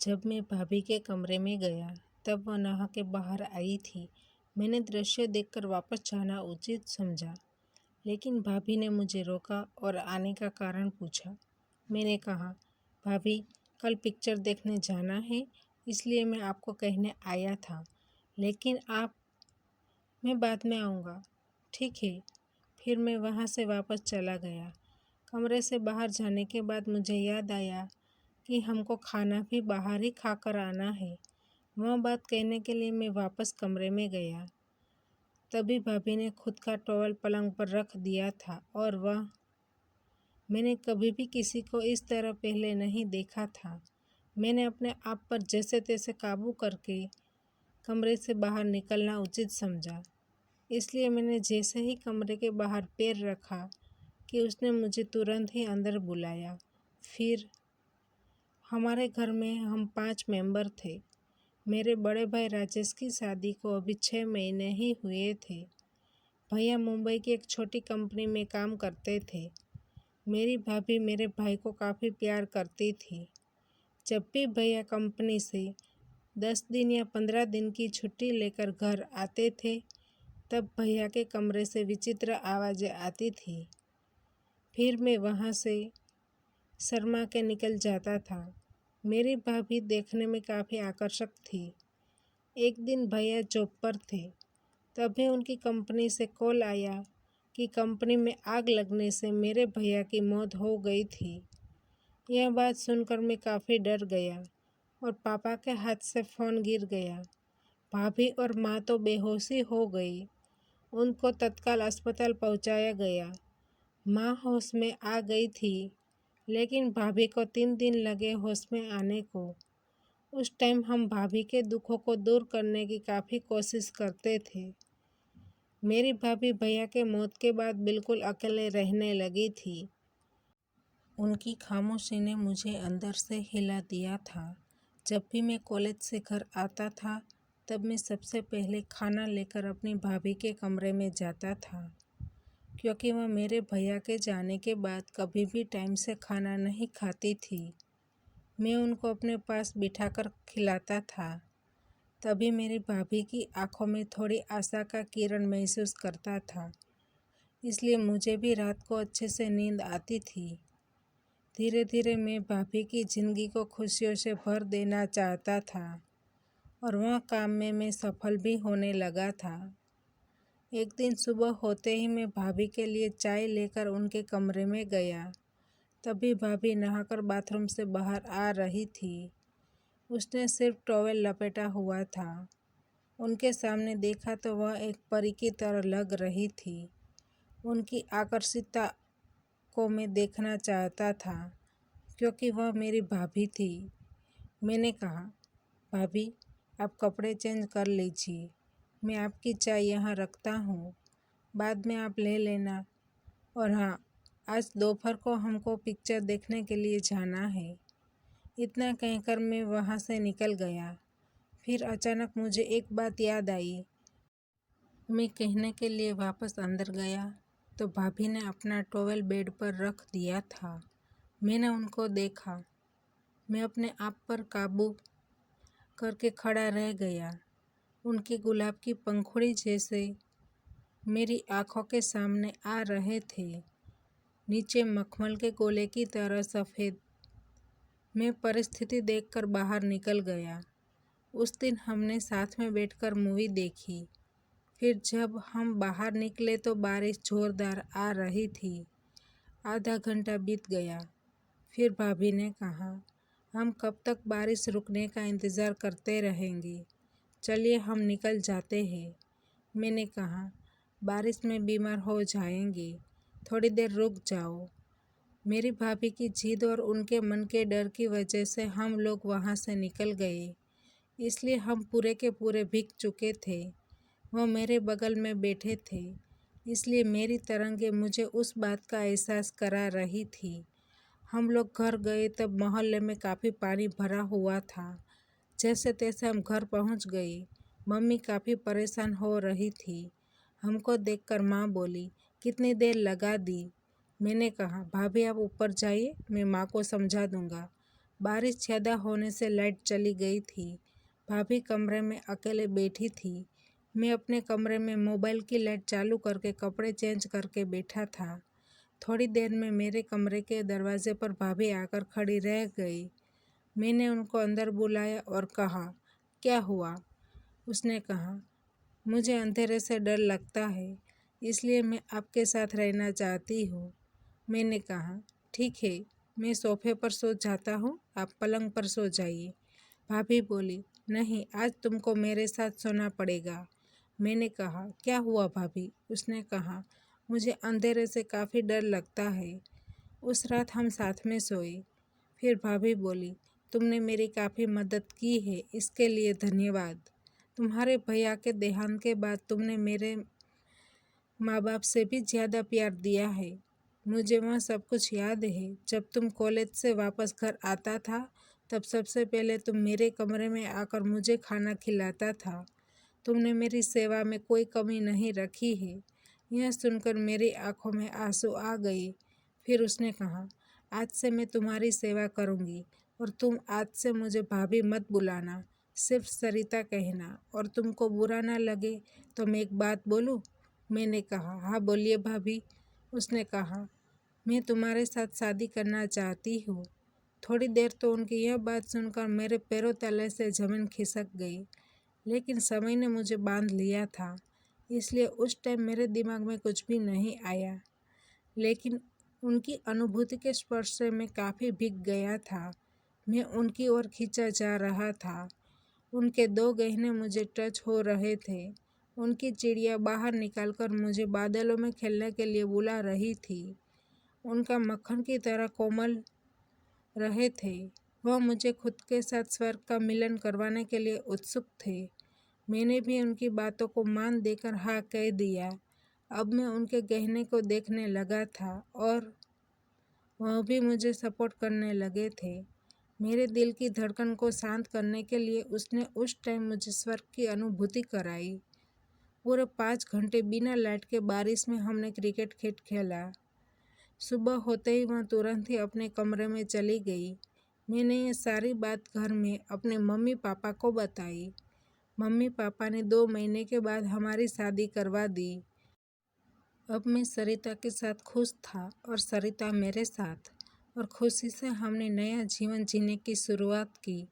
जब मैं भाभी के कमरे में गया तब वह नहा के बाहर आई थी। मैंने दृश्य देखकर वापस जाना उचित समझा, लेकिन भाभी ने मुझे रोका और आने का कारण पूछा। मैंने कहा, भाभी, कल पिक्चर देखने जाना है, इसलिए मैं आपको कहने आया था, लेकिन मैं बाद में आऊँगा। ठीक है। फिर मैं वहाँ से वापस चला गया। कमरे से बाहर जाने के बाद मुझे याद आया कि हमको खाना भी बाहर ही खाकर आना है। वह बात कहने के लिए मैं वापस कमरे में गया। तभी भाभी ने खुद का टॉवल पलंग पर रख दिया था और मैंने कभी भी किसी को इस तरह पहले नहीं देखा था। मैंने अपने आप पर जैसे तैसे काबू करके कमरे से बाहर निकलना उचित समझा। इसलिए मैंने जैसे ही कमरे के बाहर पैर रखा कि उसने मुझे तुरंत ही अंदर बुलाया। फिर हमारे घर में हम 5 मेंबर थे। मेरे बड़े भाई राजेश की शादी को अभी 6 महीने ही हुए थे। भैया मुंबई की एक छोटी कंपनी में काम करते थे। मेरी भाभी मेरे भाई को काफ़ी प्यार करती थी। जब भी भैया कंपनी से 10 दिन या 15 दिन की छुट्टी लेकर घर आते थे, तब भैया के कमरे से विचित्र आवाज़ें आती थी। फिर मैं वहाँ से शर्मा के निकल जाता था। मेरी भाभी देखने में काफ़ी आकर्षक थी। एक दिन भैया जॉब पर थे, तभी उनकी कंपनी से कॉल आया कि कंपनी में आग लगने से मेरे भैया की मौत हो गई थी। यह बात सुनकर मैं काफ़ी डर गया और पापा के हाथ से फ़ोन गिर गया। भाभी और माँ तो बेहोशी हो गई। उनको तत्काल अस्पताल पहुँचाया गया। माँ होश में आ गई थी, लेकिन भाभी को 3 दिन लगे होश में आने को। उस टाइम हम भाभी के दुखों को दूर करने की काफ़ी कोशिश करते थे। मेरी भाभी भैया के मौत के बाद बिल्कुल अकेले रहने लगी थी। उनकी खामोशी ने मुझे अंदर से हिला दिया था। जब भी मैं कॉलेज से घर आता था, तब मैं सबसे पहले खाना लेकर अपनी भाभी के कमरे में जाता था, क्योंकि वह मेरे भैया के जाने के बाद कभी भी टाइम से खाना नहीं खाती थी। मैं उनको अपने पास बिठाकर खिलाता था। तभी मेरी भाभी की आंखों में थोड़ी आशा का किरण महसूस करता था, इसलिए मुझे भी रात को अच्छे से नींद आती थी। धीरे धीरे मैं भाभी की ज़िंदगी को खुशियों से भर देना चाहता था और वह काम में मैं सफल भी होने लगा था। एक दिन सुबह होते ही मैं भाभी के लिए चाय लेकर उनके कमरे में गया। तभी भाभी नहाकर बाथरूम से बाहर आ रही थी। उसने सिर्फ टॉवेल लपेटा हुआ था। उनके सामने देखा तो वह एक परी की तरह लग रही थी। उनकी आकर्षिता को मैं देखना चाहता था, क्योंकि वह मेरी भाभी थी। मैंने कहा, भाभी, आप कपड़े चेंज कर लीजिए, मैं आपकी चाय यहाँ रखता हूँ, बाद में आप ले लेना। और हाँ, आज दोपहर को हमको पिक्चर देखने के लिए जाना है। इतना कहकर मैं वहाँ से निकल गया। फिर अचानक मुझे एक बात याद आई। मैं कहने के लिए वापस अंदर गया तो भाभी ने अपना टॉवेल बेड पर रख दिया था। मैंने उनको देखा। मैं अपने आप पर काबू करके खड़ा रह गया। उनके गुलाब की पंखुड़ी जैसे मेरी आंखों के सामने आ रहे थे, नीचे मखमल के गोले की तरह सफ़ेद। मैं परिस्थिति देखकर बाहर निकल गया। उस दिन हमने साथ में बैठकर मूवी देखी। फिर जब हम बाहर निकले तो बारिश ज़ोरदार आ रही थी। आधा घंटा बीत गया। फिर भाभी ने कहा, हम कब तक बारिश रुकने का इंतज़ार करते रहेंगे, चलिए हम निकल जाते हैं। मैंने कहा, बारिश में बीमार हो जाएंगे, थोड़ी देर रुक जाओ। मेरी भाभी की जिद और उनके मन के डर की वजह से हम लोग वहाँ से निकल गए। इसलिए हम पूरे के पूरे भीग चुके थे। वह मेरे बगल में बैठे थे, इसलिए मेरी तरंगे मुझे उस बात का एहसास करा रही थी। हम लोग घर गए तब मोहल्ले में काफ़ी पानी भरा हुआ था। जैसे तैसे हम घर पहुंच गए। मम्मी काफ़ी परेशान हो रही थी। हमको देखकर माँ बोली, कितनी देर लगा दी। मैंने कहा, भाभी आप ऊपर जाइए, मैं माँ को समझा दूँगा। बारिश ज़्यादा होने से लाइट चली गई थी। भाभी कमरे में अकेले बैठी थी। मैं अपने कमरे में मोबाइल की लाइट चालू करके कपड़े चेंज करके बैठा था। थोड़ी देर में मेरे कमरे के दरवाजे पर भाभी आकर खड़ी रह गई। मैंने उनको अंदर बुलाया और कहा, क्या हुआ? उसने कहा, मुझे अंधेरे से डर लगता है, इसलिए मैं आपके साथ रहना चाहती हूँ। मैंने कहा, ठीक है, मैं सोफे पर सो जाता हूँ, आप पलंग पर सो जाइए। भाभी बोली, नहीं, आज तुमको मेरे साथ सोना पड़ेगा। मैंने कहा, क्या हुआ भाभी? उसने कहा, मुझे अंधेरे से काफ़ी डर लगता है। उस रात हम साथ में सोए। फिर भाभी बोली, तुमने मेरी काफ़ी मदद की है, इसके लिए धन्यवाद। तुम्हारे भैया के देहांत के बाद तुमने मेरे माँ बाप से भी ज़्यादा प्यार दिया है। मुझे वह सब कुछ याद है। जब तुम कॉलेज से वापस घर आता था, तब सबसे पहले तुम मेरे कमरे में आकर मुझे खाना खिलाता था। तुमने मेरी सेवा में कोई कमी नहीं रखी है। यह सुनकर मेरी आंखों में आंसू आ गए। फिर उसने कहा, आज से मैं तुम्हारी सेवा करूँगी और तुम आज से मुझे भाभी मत बुलाना, सिर्फ सरिता कहना। और तुमको बुरा ना लगे तो मैं एक बात बोलूँ? मैंने कहा, हाँ बोलिए भाभी। उसने कहा, मैं तुम्हारे साथ शादी करना चाहती हूँ। थोड़ी देर तो उनकी यह बात सुनकर मेरे पैरों तले से ज़मीन खिसक गई, लेकिन समय ने मुझे बांध लिया था, इसलिए उस टाइम मेरे दिमाग में कुछ भी नहीं आया। लेकिन उनकी अनुभूति के स्पर्श से मैं काफ़ी भीग गया था। मैं उनकी ओर खींचा जा रहा था। उनके 2 गहने मुझे टच हो रहे थे। उनकी चिड़िया बाहर निकालकर मुझे बादलों में खेलने के लिए बुला रही थी। उनका मक्खन की तरह कोमल रहे थे। वह मुझे खुद के साथ स्वर्ग का मिलन करवाने के लिए उत्सुक थे। मैंने भी उनकी बातों को मान देकर हाँ कह दिया। अब मैं उनके गहने को देखने लगा था और वह भी मुझे सपोर्ट करने लगे थे। मेरे दिल की धड़कन को शांत करने के लिए उसने उस टाइम मुझे स्वर्ग की अनुभूति कराई। पूरे 5 घंटे बिना लाइट के बारिश में हमने क्रिकेट खेला। सुबह होते ही वह तुरंत ही अपने कमरे में चली गई। मैंने ये सारी बात घर में अपने मम्मी पापा को बताई। मम्मी पापा ने 2 महीने के बाद हमारी शादी करवा दी। अब मैं सरिता के साथ खुश था और सरिता मेरे साथ, और खुशी से हमने नया जीवन जीने की शुरुआत की।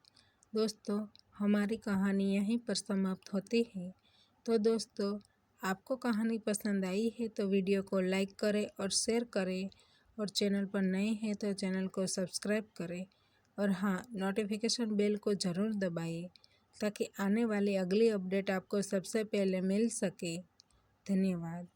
दोस्तों, हमारी कहानी यहीं पर समाप्त होती है। तो दोस्तों, आपको कहानी पसंद आई है तो वीडियो को लाइक करें और शेयर करें, और चैनल पर नए हैं तो चैनल को सब्सक्राइब करें, और हाँ, नोटिफिकेशन बेल को ज़रूर दबाएं ताकि आने वाली अगली अपडेट आपको सबसे पहले मिल सके। धन्यवाद।